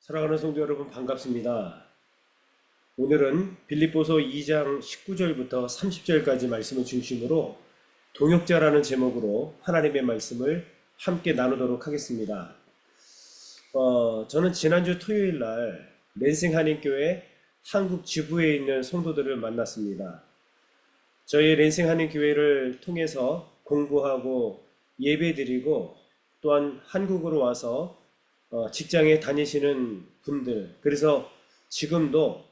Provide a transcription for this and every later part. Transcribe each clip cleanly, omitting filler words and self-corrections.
사랑하는 성도 여러분 반갑습니다. 오늘은 빌립보서 2장 19절부터 30절까지 말씀을 중심으로 동역자라는 제목으로 하나님의 말씀을 함께 나누도록 하겠습니다. 저는 지난주 토요일 날 랜싱 한인교회 한국 지부에 있는 성도들을 만났습니다. 저희 랜싱 한인교회를 통해서 공부하고 예배드리고 또한 한국으로 와서 직장에 다니시는 분들, 그래서 지금도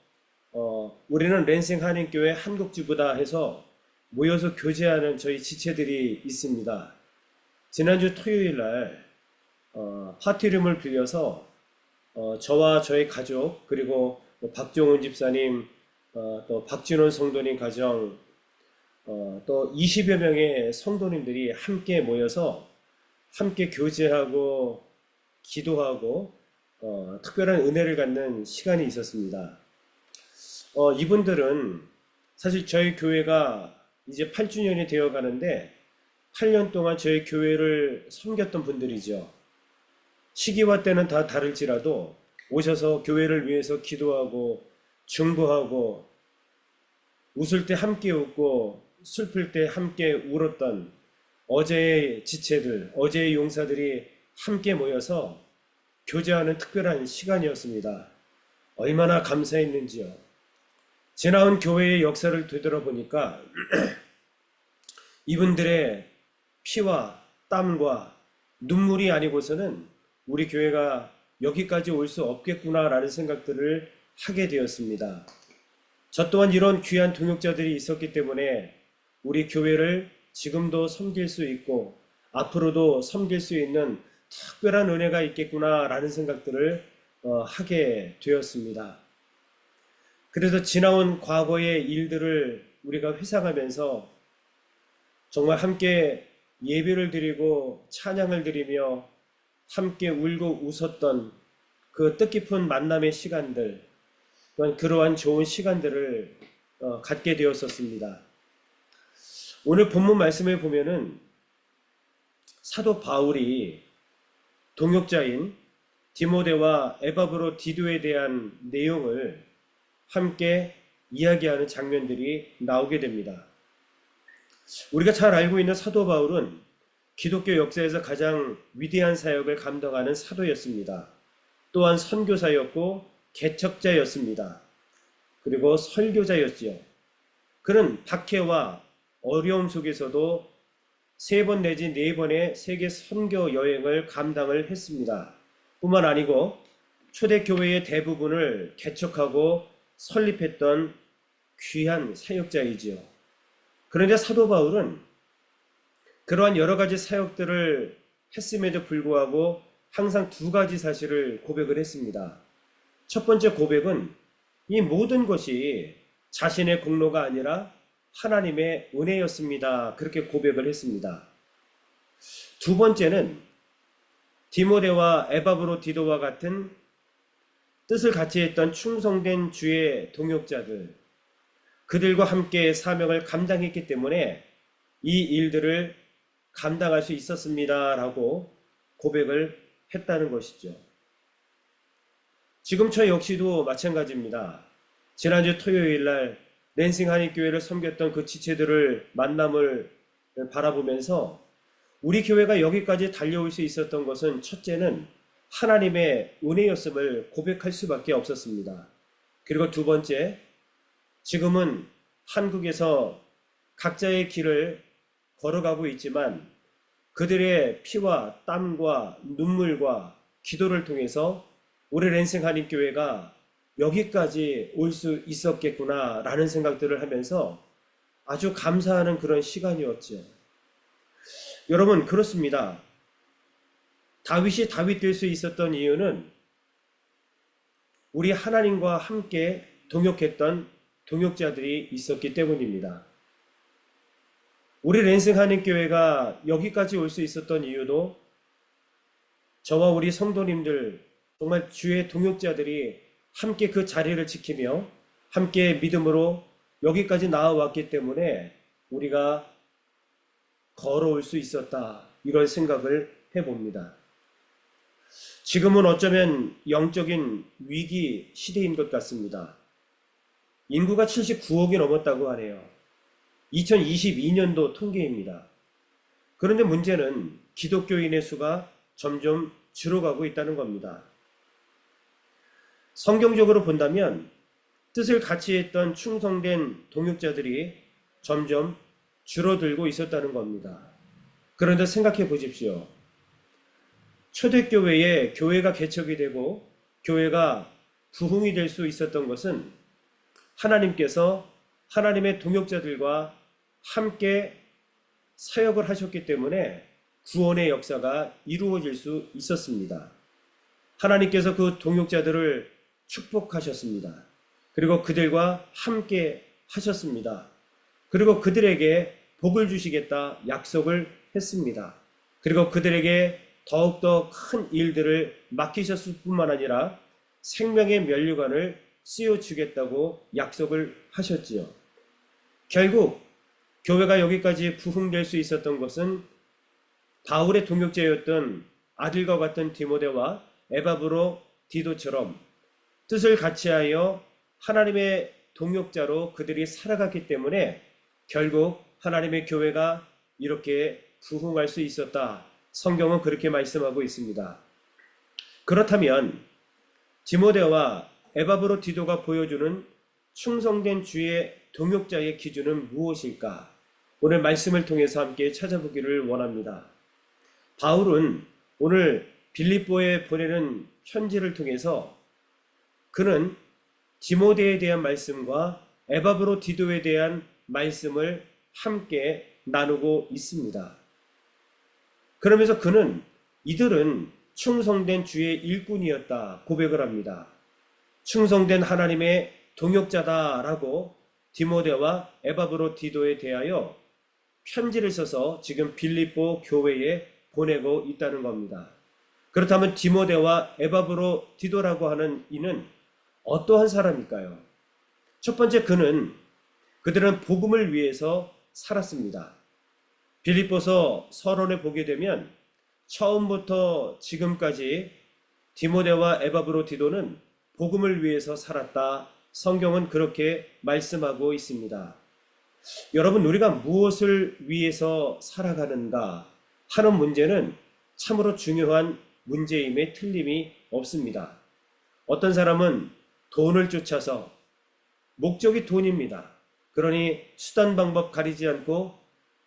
우리는 랜싱 한인교회 한국지부다 해서 모여서 교제하는 저희 지체들이 있습니다. 지난주 토요일 날 파티룸을 빌려서 저와 저희 가족, 그리고 박종훈 집사님, 또 박진원 성도님 가정, 또 20여 명의 성도님들이 함께 모여서 함께 교제하고 기도하고 특별한 은혜를 갖는 시간이 있었습니다. 이분들은 사실 저희 교회가 이제 8주년이 되어 가는데 8년 동안 저희 교회를 섬겼던 분들이죠. 시기와 때는 다 다를지라도 오셔서 교회를 위해서 기도하고 중보하고 웃을 때 함께 웃고 슬플 때 함께 울었던 어제의 지체들, 어제의 용사들이 함께 모여서 교제하는 특별한 시간이었습니다. 얼마나 감사했는지요. 지나온 교회의 역사를 되돌아보니까 이분들의 피와 땀과 눈물이 아니고서는 우리 교회가 여기까지 올 수 없겠구나라는 생각들을 하게 되었습니다. 저 또한 이런 귀한 동역자들이 있었기 때문에 우리 교회를 지금도 섬길 수 있고 앞으로도 섬길 수 있는 특별한 은혜가 있겠구나라는 생각들을 하게 되었습니다. 그래서 지나온 과거의 일들을 우리가 회상하면서 정말 함께 예배를 드리고 찬양을 드리며 함께 울고 웃었던 그 뜻깊은 만남의 시간들, 또한 그러한 좋은 시간들을 갖게 되었었습니다. 오늘 본문 말씀에 보면은 사도 바울이 동역자인 디모데와 에바브로디도에 대한 내용을 함께 이야기하는 장면들이 나오게 됩니다. 우리가 잘 알고 있는 사도 바울은 기독교 역사에서 가장 위대한 사역을 감당하는 사도였습니다. 또한 선교사였고 개척자였습니다. 그리고 설교자였지요. 그는 박해와 어려움 속에서도 3번 내지 4번의 세계 선교 여행을 감당을 했습니다. 뿐만 아니고 초대교회의 대부분을 개척하고 설립했던 귀한 사역자이지요. 그런데 사도 바울은 그러한 여러 가지 사역들을 했음에도 불구하고 항상 2가지 사실을 고백을 했습니다. 첫 번째 고백은 이 모든 것이 자신의 공로가 아니라 하나님의 은혜였습니다. 그렇게 고백을 했습니다. 두 번째는 디모데와 에바브로디도와 같은 뜻을 같이 했던 충성된 주의 동역자들, 그들과 함께 사명을 감당했기 때문에 이 일들을 감당할 수 있었습니다. 라고 고백을 했다는 것이죠. 지금 저 역시도 마찬가지입니다. 지난주 토요일 날 랜싱 한인교회를 섬겼던 그 지체들을 만남을 바라보면서 우리 교회가 여기까지 달려올 수 있었던 것은 첫째는 하나님의 은혜였음을 고백할 수밖에 없었습니다. 그리고 두 번째, 지금은 한국에서 각자의 길을 걸어가고 있지만 그들의 피와 땀과 눈물과 기도를 통해서 우리 랜싱 한인교회가 여기까지 올 수 있었겠구나 라는 생각들을 하면서 아주 감사하는 그런 시간이었죠. 여러분, 그렇습니다. 다윗이 다윗 될 수 있었던 이유는 우리 하나님과 함께 동역했던 동역자들이 있었기 때문입니다. 우리 랜싱 한인교회가 여기까지 올 수 있었던 이유도 저와 우리 성도님들, 정말 주의 동역자들이 함께 그 자리를 지키며 함께 믿음으로 여기까지 나아왔기 때문에 우리가 걸어올 수 있었다, 이런 생각을 해봅니다. 지금은 어쩌면 영적인 위기 시대인 것 같습니다. 인구가 79억이 넘었다고 하네요. 2022년도 통계입니다. 그런데 문제는 기독교인의 수가 점점 줄어가고 있다는 겁니다. 성경적으로 본다면 뜻을 같이 했던 충성된 동역자들이 점점 줄어들고 있었다는 겁니다. 그런데 생각해 보십시오. 초대교회에 교회가 개척이 되고 교회가 부흥이 될 수 있었던 것은 하나님께서 하나님의 동역자들과 함께 사역을 하셨기 때문에 구원의 역사가 이루어질 수 있었습니다. 하나님께서 그 동역자들을 축복하셨습니다. 그리고 그들과 함께 하셨습니다. 그리고 그들에게 복을 주시겠다 약속을 했습니다. 그리고 그들에게 더욱더 큰 일들을 맡기셨을 뿐만 아니라 생명의 면류관을 씌워주겠다고 약속을 하셨지요. 결국 교회가 여기까지 부흥될 수 있었던 것은 바울의 동역자였던 아들과 같은 디모데와 에바브로 디도처럼 뜻을 같이하여 하나님의 동역자로 그들이 살아갔기 때문에 결국 하나님의 교회가 이렇게 부흥할 수 있었다. 성경은 그렇게 말씀하고 있습니다. 그렇다면 디모데와 에바브로 디도가 보여주는 충성된 주의 동역자의 기준은 무엇일까? 오늘 말씀을 통해서 함께 찾아보기를 원합니다. 바울은 오늘 빌립보에 보내는 편지를 통해서 그는 디모데에 대한 말씀과 에바브로 디도에 대한 말씀을 함께 나누고 있습니다. 그러면서 그는 이들은 충성된 주의 일꾼이었다 고백을 합니다. 충성된 하나님의 동역자다라고 디모데와 에바브로 디도에 대하여 편지를 써서 지금 빌립보 교회에 보내고 있다는 겁니다. 그렇다면 디모데와 에바브로 디도라고 하는 이는 어떠한 사람일까요? 첫 번째, 그들은 복음을 위해서 살았습니다. 빌립보서 서론에 보게 되면 처음부터 지금까지 디모데와 에바브로 디도는 복음을 위해서 살았다. 성경은 그렇게 말씀하고 있습니다. 여러분, 우리가 무엇을 위해서 살아가는가 하는 문제는 참으로 중요한 문제임에 틀림이 없습니다. 어떤 사람은 돈을 쫓아서 목적이 돈입니다. 그러니 수단 방법 가리지 않고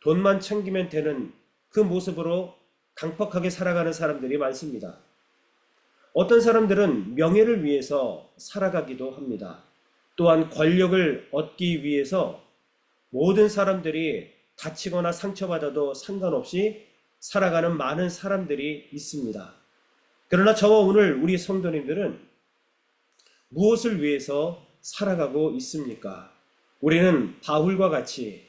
돈만 챙기면 되는 그 모습으로 강팍하게 살아가는 사람들이 많습니다. 어떤 사람들은 명예를 위해서 살아가기도 합니다. 또한 권력을 얻기 위해서 모든 사람들이 다치거나 상처받아도 상관없이 살아가는 많은 사람들이 있습니다. 그러나 저와 오늘 우리 성도님들은 무엇을 위해서 살아가고 있습니까? 우리는 바울과 같이,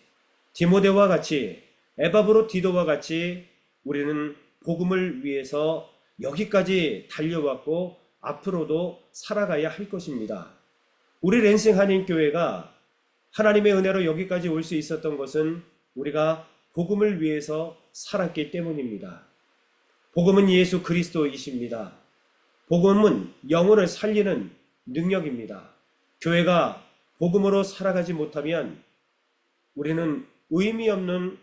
디모데와 같이, 에바브로 디도와 같이 우리는 복음을 위해서 여기까지 달려왔고 앞으로도 살아가야 할 것입니다. 우리 랜싱 한인교회가 하나님의 은혜로 여기까지 올 수 있었던 것은 우리가 복음을 위해서 살았기 때문입니다. 복음은 예수 그리스도이십니다. 복음은 영혼을 살리는 능력입니다. 교회가 복음으로 살아가지 못하면 우리는 의미 없는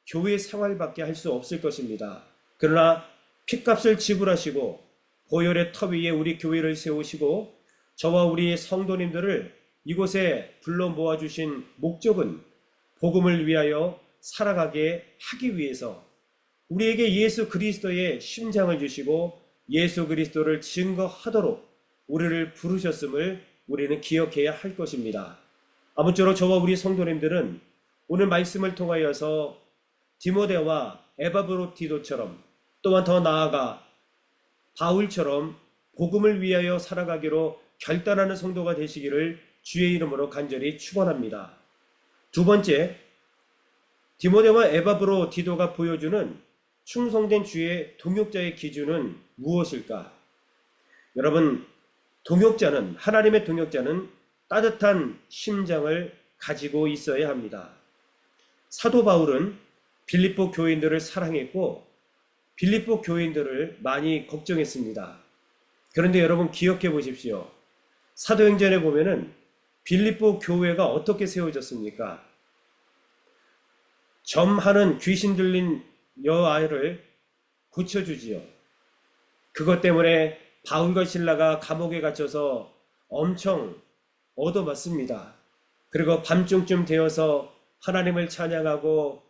교회 생활밖에 할 수 없을 것입니다. 그러나 핏값을 지불하시고 보혈의 터 위에 우리 교회를 세우시고 저와 우리 성도님들을 이곳에 불러 모아주신 목적은 복음을 위하여 살아가게 하기 위해서 우리에게 예수 그리스도의 심장을 주시고 예수 그리스도를 증거하도록 우리를 부르셨음을 우리는 기억해야 할 것입니다. 아무쪼록 저와 우리 성도님들은 오늘 말씀을 통하여서 디모데와 에바브로 디도처럼 또한 더 나아가 바울처럼 복음을 위하여 살아가기로 결단하는 성도가 되시기를 주의 이름으로 간절히 축원합니다. 두 번째, 디모데와 에바브로 디도가 보여주는 충성된 주의 동역자의 기준은 무엇일까? 여러분, 하나님의 동역자는 따뜻한 심장을 가지고 있어야 합니다. 사도 바울은 빌립보 교인들을 사랑했고 빌립보 교인들을 많이 걱정했습니다. 그런데 여러분 기억해 보십시오. 사도행전에 보면은 빌립보 교회가 어떻게 세워졌습니까? 점하는 귀신 들린 여아이를 고쳐주지요. 그것 때문에 바울과 실라가 감옥에 갇혀서 엄청 얻어맞습니다. 그리고 밤중쯤 되어서 하나님을 찬양하고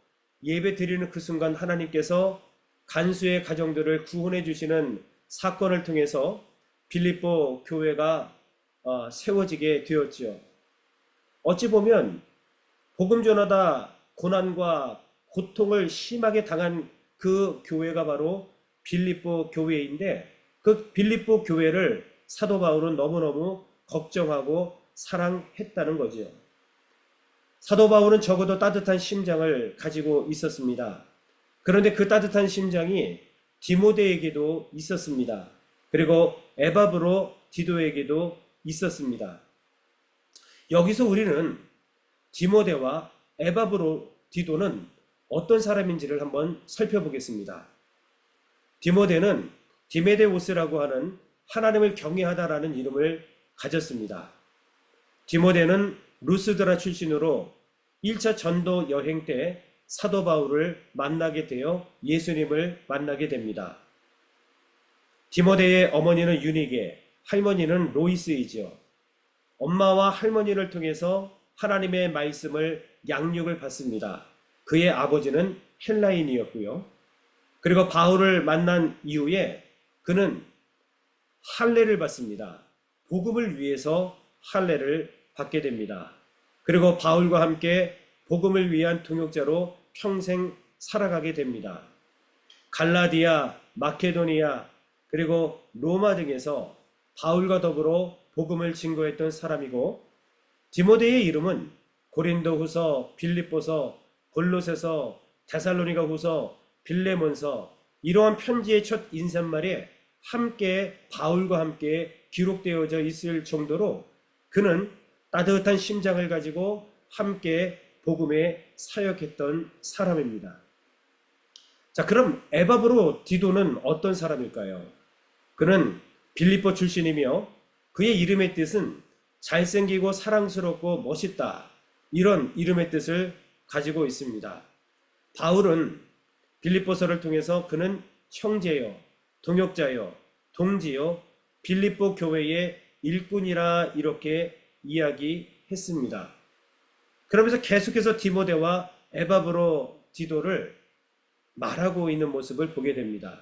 예배 드리는 그 순간 하나님께서 간수의 가정들을 구원해 주시는 사건을 통해서 빌립보 교회가 세워지게 되었지요. 어찌 보면 복음 전하다 고난과 고통을 심하게 당한 그 교회가 바로 빌립보 교회인데, 그 빌립보 교회를 사도 바울은 너무너무 걱정하고 사랑했다는 거지요. 사도 바울은 적어도 따뜻한 심장을 가지고 있었습니다. 그런데 그 따뜻한 심장이 디모데에게도 있었습니다. 그리고 에바브로 디도에게도 있었습니다. 여기서 우리는 디모데와 에바브로 디도는 어떤 사람인지를 한번 살펴보겠습니다. 디모데는 디메데오스라고 하는 하나님을 경외하다라는 이름을 가졌습니다. 디모데는 루스드라 출신으로 1차 전도 여행 때 사도 바울을 만나게 되어 예수님을 만나게 됩니다. 디모데의 어머니는 유니게, 할머니는 로이스이지요. 엄마와 할머니를 통해서 하나님의 말씀을 양육을 받습니다. 그의 아버지는 헬라인이었고요. 그리고 바울을 만난 이후에 그는 할례를 받습니다. 복음을 위해서 할례를 받게 됩니다. 그리고 바울과 함께 복음을 위한 동역자로 평생 살아가게 됩니다. 갈라디아, 마케도니아, 그리고 로마 등에서 바울과 더불어 복음을 증거했던 사람이고, 디모데의 이름은 고린도후서, 빌립보서, 골로새서, 데살로니가 후서, 빌레몬서, 이러한 편지의 첫 인사말에 함께 바울과 함께 기록되어져 있을 정도로 그는 따뜻한 심장을 가지고 함께 복음에 사역했던 사람입니다. 자, 그럼 에바브로 디도는 어떤 사람일까요? 그는 빌립보 출신이며 그의 이름의 뜻은 잘생기고 사랑스럽고 멋있다, 이런 이름의 뜻을 가지고 있습니다. 바울은 빌립보서를 통해서 그는 형제요, 동역자요, 동지요, 빌립보 교회의 일꾼이라 이렇게 이야기했습니다. 그러면서 계속해서 디모데와 에바브로 디도를 말하고 있는 모습을 보게 됩니다.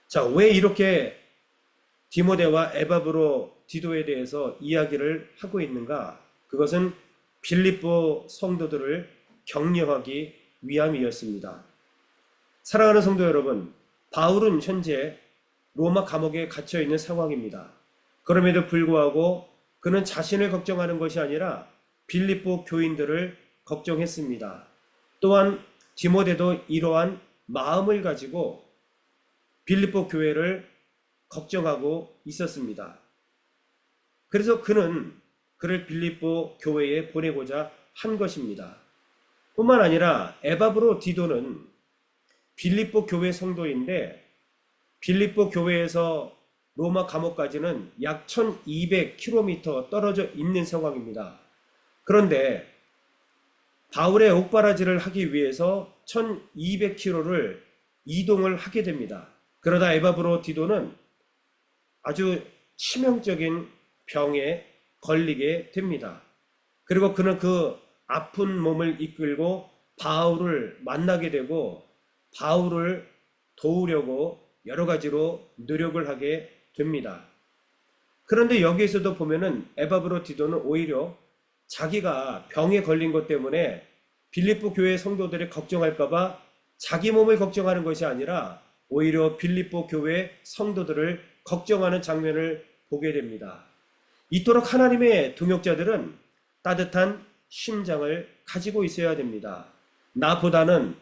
자, 왜 이렇게 디모데와 에바브로 디도에 대해서 이야기를 하고 있는가? 그것은 빌립보 성도들을 격려하기 위함이었습니다. 사랑하는 성도 여러분, 바울은 현재 로마 감옥에 갇혀 있는 상황입니다. 그럼에도 불구하고 그는 자신을 걱정하는 것이 아니라 빌립보 교인들을 걱정했습니다. 또한 디모데도 이러한 마음을 가지고 빌립보 교회를 걱정하고 있었습니다. 그래서 그는 그를 빌립보 교회에 보내고자 한 것입니다. 뿐만 아니라 에바브로 디도는 빌립보 교회 성도인데, 빌립보 교회에서 로마 감옥까지는 약 1200km 떨어져 있는 상황입니다. 그런데 바울의 옥바라지를 하기 위해서 1200km를 이동을 하게 됩니다. 그러다 에바브로 디도는 아주 치명적인 병에 걸리게 됩니다. 그리고 그는 그 아픈 몸을 이끌고 바울을 만나게 되고 바울을 도우려고 여러 가지로 노력을 하게 됩니다. 그런데 여기에서도 보면은 에바브로 디도는 오히려 자기가 병에 걸린 것 때문에 빌립보 교회 성도들이 걱정할까봐 자기 몸을 걱정하는 것이 아니라 오히려 빌립보 교회 성도들을 걱정하는 장면을 보게 됩니다. 이토록 하나님의 동역자들은 따뜻한 심장을 가지고 있어야 됩니다. 나보다는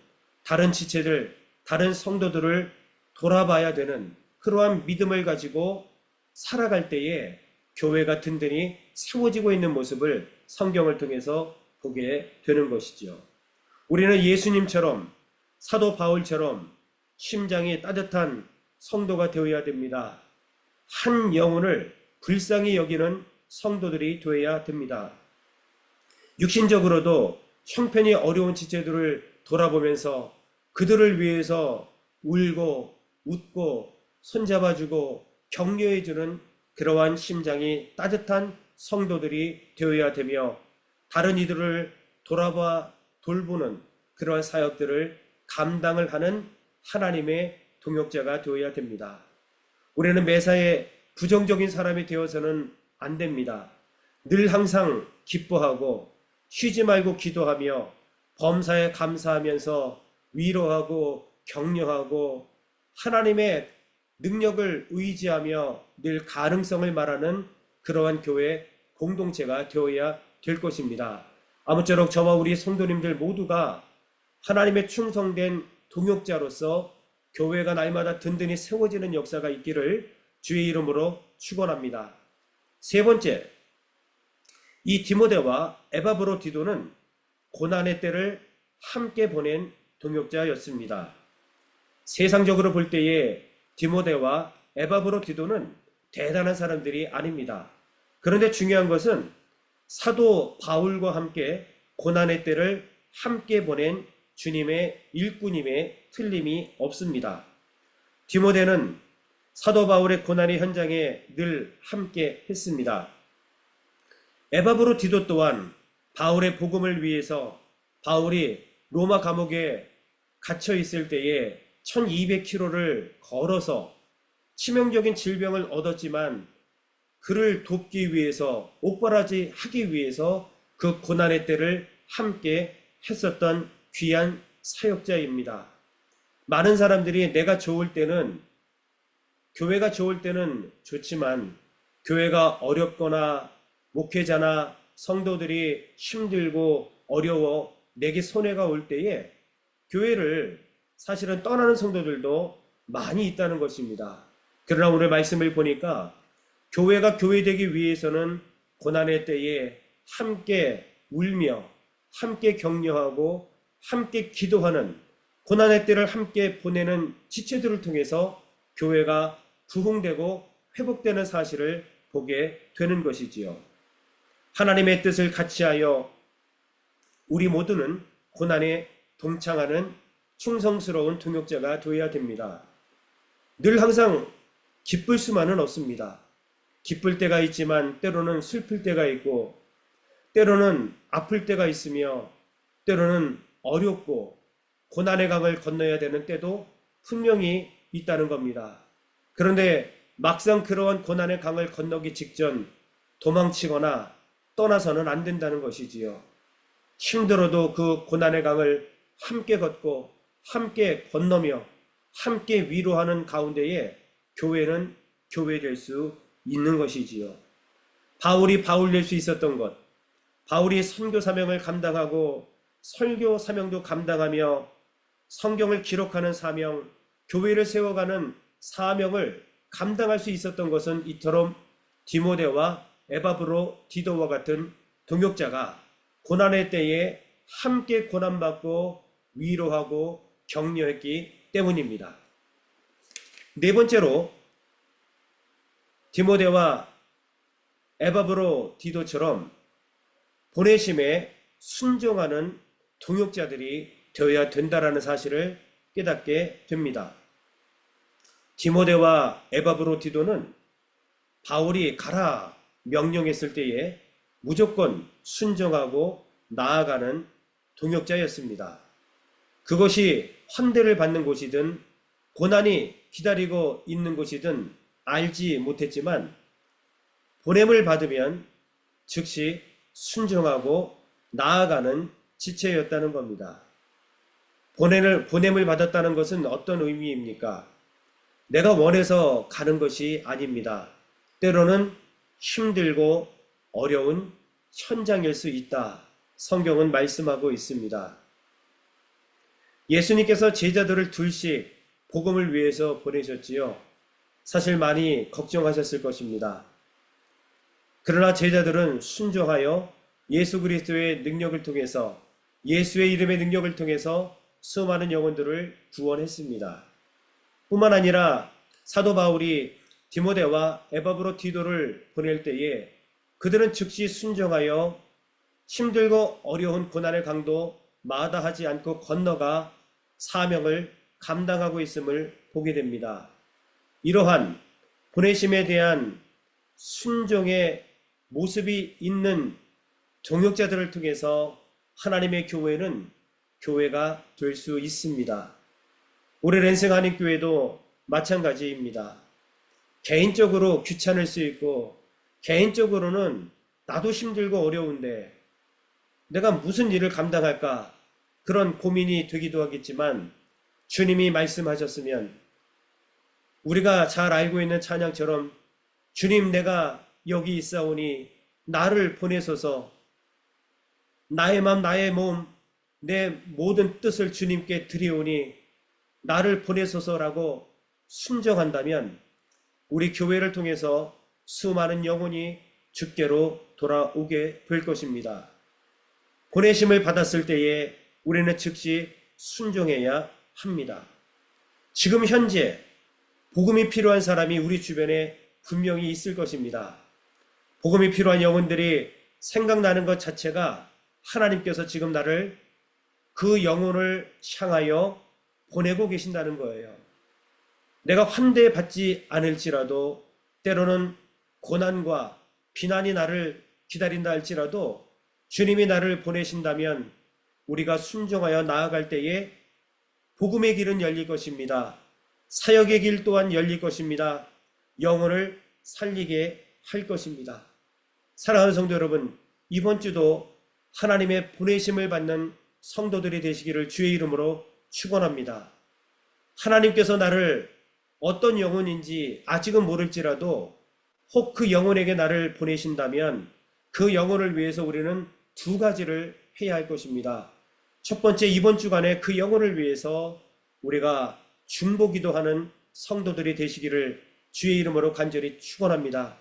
다른 지체들, 다른 성도들을 돌아봐야 되는 그러한 믿음을 가지고 살아갈 때에 교회가 든든히 세워지고 있는 모습을 성경을 통해서 보게 되는 것이죠. 우리는 예수님처럼, 사도 바울처럼 심장이 따뜻한 성도가 되어야 됩니다. 한 영혼을 불쌍히 여기는 성도들이 되어야 됩니다. 육신적으로도 형편이 어려운 지체들을 돌아보면서 그들을 위해서 울고 웃고 손잡아주고 격려해주는 그러한 심장이 따뜻한 성도들이 되어야 되며, 다른 이들을 돌아봐 돌보는 그러한 사역들을 감당을 하는 하나님의 동역자가 되어야 됩니다. 우리는 매사에 부정적인 사람이 되어서는 안 됩니다. 늘 항상 기뻐하고 쉬지 말고 기도하며 범사에 감사하면서 위로하고 격려하고 하나님의 능력을 의지하며 늘 가능성을 말하는 그러한 교회 공동체가 되어야 될 것입니다. 아무쪼록 저와 우리 성도님들 모두가 하나님의 충성된 동역자로서 교회가 날마다 든든히 세워지는 역사가 있기를 주의 이름으로 축원합니다. 세 번째, 이 디모데와 에바브로디도는 고난의 때를 함께 보낸 동역자였습니다. 세상적으로 볼 때에 디모데와 에바브로디도는 대단한 사람들이 아닙니다. 그런데 중요한 것은 사도 바울과 함께 고난의 때를 함께 보낸 주님의 일꾼임에 틀림이 없습니다. 디모데는 사도 바울의 고난의 현장에 늘 함께 했습니다. 에바브로디도 또한 바울의 복음을 위해서 바울이 로마 감옥에 갇혀 있을 때에 1200km를 걸어서 치명적인 질병을 얻었지만 그를 돕기 위해서, 옥바라지 하기 위해서 그 고난의 때를 함께 했었던 귀한 사역자입니다. 많은 사람들이 내가 좋을 때는, 교회가 좋을 때는 좋지만 교회가 어렵거나 목회자나 성도들이 힘들고 어려워 내게 손해가 올 때에 교회를 사실은 떠나는 성도들도 많이 있다는 것입니다. 그러나 오늘 말씀을 보니까 교회가 교회되기 위해서는 고난의 때에 함께 울며 함께 격려하고 함께 기도하는, 고난의 때를 함께 보내는 지체들을 통해서 교회가 부흥되고 회복되는 사실을 보게 되는 것이지요. 하나님의 뜻을 같이하여 우리 모두는 고난에 동참하는 충성스러운 동역자가 되어야 됩니다. 늘 항상 기쁠 수만은 없습니다. 기쁠 때가 있지만 때로는 슬플 때가 있고, 때로는 아플 때가 있으며, 때로는 어렵고 고난의 강을 건너야 되는 때도 분명히 있다는 겁니다. 그런데 막상 그러한 고난의 강을 건너기 직전 도망치거나 떠나서는 안 된다는 것이지요. 힘들어도 그 고난의 강을 함께 걷고 함께 건너며 함께 위로하는 가운데에 교회는 교회될 수 있는 것이지요. 바울이 바울 될 수 있었던 것, 바울이 선교 사명을 감당하고 설교 사명도 감당하며 성경을 기록하는 사명, 교회를 세워가는 사명을 감당할 수 있었던 것은 이처럼 디모데와 에바브로디도와 같은 동역자가 고난의 때에 함께 고난받고 위로하고 격려했기 때문입니다. 네 번째로, 디모데와 에바브로디도처럼 보내심에 순종하는 동역자들이 되어야 된다라는 사실을 깨닫게 됩니다. 디모데와 에바브로디도는 바울이 가라 명령했을 때에 무조건 순종하고 나아가는 동역자였습니다. 그것이 환대를 받는 곳이든 고난이 기다리고 있는 곳이든 알지 못했지만 보냄을 받으면 즉시 순종하고 나아가는 지체였다는 겁니다. 보냄을 받았다는 것은 어떤 의미입니까? 내가 원해서 가는 것이 아닙니다. 때로는 힘들고 어려운 현장일 수 있다. 성경은 말씀하고 있습니다. 예수님께서 제자들을 둘씩 복음을 위해서 보내셨지요. 사실 많이 걱정하셨을 것입니다. 그러나 제자들은 순종하여 예수 그리스도의 능력을 통해서, 예수의 이름의 능력을 통해서 수많은 영혼들을 구원했습니다. 뿐만 아니라 사도 바울이 디모데와 에바브로디도를 보낼 때에 그들은 즉시 순종하여 힘들고 어려운 고난의 강도 마다하지 않고 건너가 사명을 감당하고 있음을 보게 됩니다. 이러한 보내심에 대한 순종의 모습이 있는 동역자들을 통해서 하나님의 교회는 교회가 될 수 있습니다. 우리 랜생 한인교회도 마찬가지입니다. 개인적으로 귀찮을 수 있고 개인적으로는 나도 힘들고 어려운데 내가 무슨 일을 감당할까 그런 고민이 되기도 하겠지만 주님이 말씀하셨으면 우리가 잘 알고 있는 찬양처럼 주님 내가 여기 있사오니 나를 보내소서 나의 맘 나의 몸 내 모든 뜻을 주님께 드리오니 나를 보내소서라고 순종한다면 우리 교회를 통해서 수많은 영혼이 주께로 돌아오게 될 것입니다. 보내심을 받았을 때에 우리는 즉시 순종해야 합니다. 지금 현재 복음이 필요한 사람이 우리 주변에 분명히 있을 것입니다. 복음이 필요한 영혼들이 생각나는 것 자체가 하나님께서 지금 나를 그 영혼을 향하여 보내고 계신다는 거예요. 내가 환대받지 않을지라도 때로는 고난과 비난이 나를 기다린다 할지라도 주님이 나를 보내신다면 우리가 순종하여 나아갈 때에 복음의 길은 열릴 것입니다. 사역의 길 또한 열릴 것입니다. 영혼을 살리게 할 것입니다. 사랑하는 성도 여러분, 이번 주도 하나님의 보내심을 받는 성도들이 되시기를 주의 이름으로 축원합니다. 하나님께서 나를 어떤 영혼인지 아직은 모를지라도 혹 그 영혼에게 나를 보내신다면 그 영혼을 위해서 우리는 두 가지를 해야 할 것입니다. 첫 번째, 이번 주간에 그 영혼을 위해서 우리가 중보기도하는 성도들이 되시기를 주의 이름으로 간절히 축원합니다.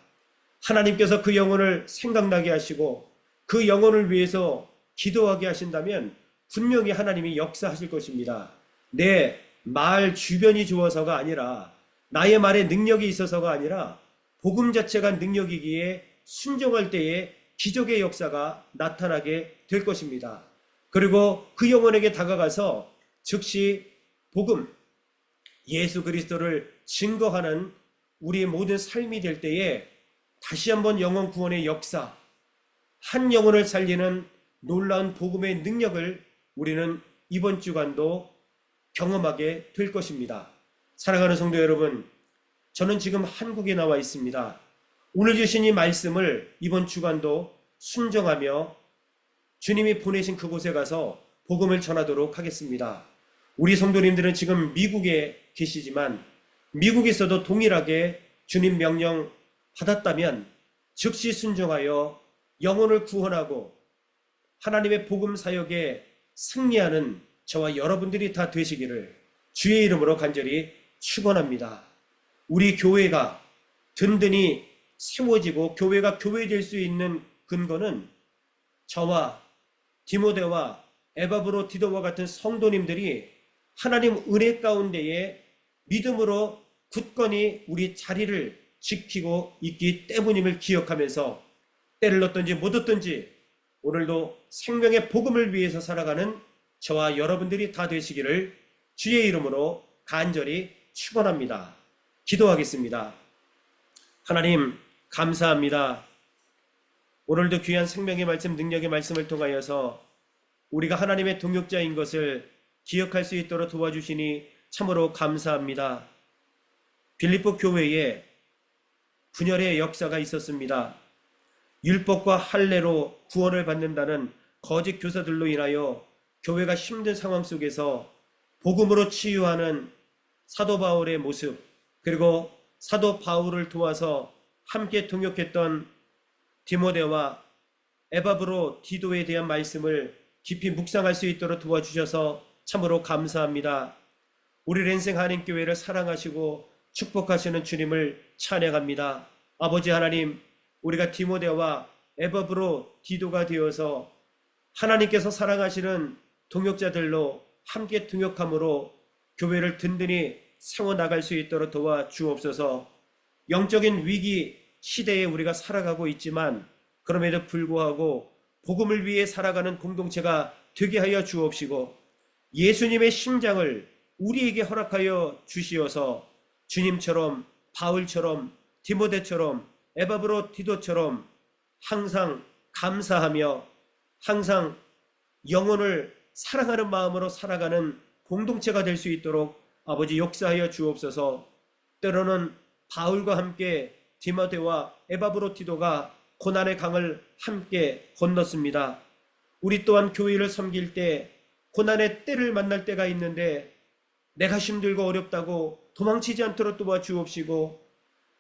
하나님께서 그 영혼을 생각나게 하시고 그 영혼을 위해서 기도하게 하신다면 분명히 하나님이 역사하실 것입니다. 내 말 주변이 좋아서가 아니라 나의 말에 능력이 있어서가 아니라 복음 자체가 능력이기에 순종할 때에 기적의 역사가 나타나게 될 것입니다. 그리고 그 영혼에게 다가가서 즉시 복음, 예수 그리스도를 증거하는 우리의 모든 삶이 될 때에 다시 한번 영혼 구원의 역사, 한 영혼을 살리는 놀라운 복음의 능력을 우리는 이번 주간도 경험하게 될 것입니다. 사랑하는 성도 여러분, 저는 지금 한국에 나와 있습니다. 오늘 주신 이 말씀을 이번 주간도 순종하며 주님이 보내신 그곳에 가서 복음을 전하도록 하겠습니다. 우리 성도님들은 지금 미국에 계시지만 미국에서도 동일하게 주님 명령 받았다면 즉시 순종하여 영혼을 구원하고 하나님의 복음 사역에 승리하는 저와 여러분들이 다 되시기를 주의 이름으로 간절히 축원합니다. 우리 교회가 든든히 세워지고 교회가 교회될 수 있는 근거는 저와 디모데와 에바브로디도와 같은 성도님들이 하나님 은혜 가운데에 믿음으로 굳건히 우리 자리를 지키고 있기 때문임을 기억하면서 때를 얻든지 못 얻든지 오늘도 생명의 복음을 위해서 살아가는 저와 여러분들이 다 되시기를 주의 이름으로 간절히 축원합니다. 기도하겠습니다. 하나님 감사합니다. 오늘도 귀한 생명의 말씀, 능력의 말씀을 통하여서 우리가 하나님의 동역자인 것을 기억할 수 있도록 도와주시니 참으로 감사합니다. 빌립보 교회에 분열의 역사가 있었습니다. 율법과 할례로 구원을 받는다는 거짓 교사들로 인하여 교회가 힘든 상황 속에서 복음으로 치유하는 사도 바울의 모습, 그리고 사도 바울을 도와서 함께 동역했던 디모데와 에바브로디도에 대한 말씀을 깊이 묵상할 수 있도록 도와주셔서 참으로 감사합니다. 우리 랜생 한인교회를 사랑하시고 축복하시는 주님을 찬양합니다. 아버지 하나님, 우리가 디모데와 에바브로디도가 되어서 하나님께서 사랑하시는 동역자들로 함께 동역함으로 교회를 든든히 세워나갈 수 있도록 도와주옵소서. 영적인 위기 시대에 우리가 살아가고 있지만 그럼에도 불구하고 복음을 위해 살아가는 공동체가 되게 하여 주옵시고 예수님의 심장을 우리에게 허락하여 주시어서 주님처럼 바울처럼 디모데처럼 에바브로 디도처럼 항상 감사하며 항상 영혼을 사랑하는 마음으로 살아가는 공동체가 될 수 있도록 아버지 역사하여 주옵소서. 때로는 바울과 함께 디모데와 에바브로 디도가 고난의 강을 함께 건넜습니다. 우리 또한 교회를 섬길 때 고난의 때를 만날 때가 있는데 내가 힘들고 어렵다고 도망치지 않도록 도와주옵시고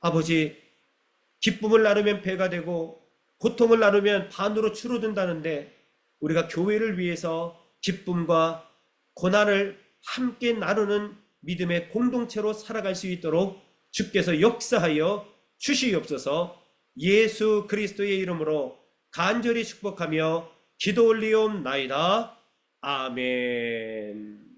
아버지 기쁨을 나누면 배가 되고 고통을 나누면 반으로 줄어든다는데 우리가 교회를 위해서 기쁨과 고난을 함께 나누는 믿음의 공동체로 살아갈 수 있도록 주께서 역사하여 주시옵소서. 예수 그리스도의 이름으로 간절히 축복하며 기도 올리옵나이다. 아멘.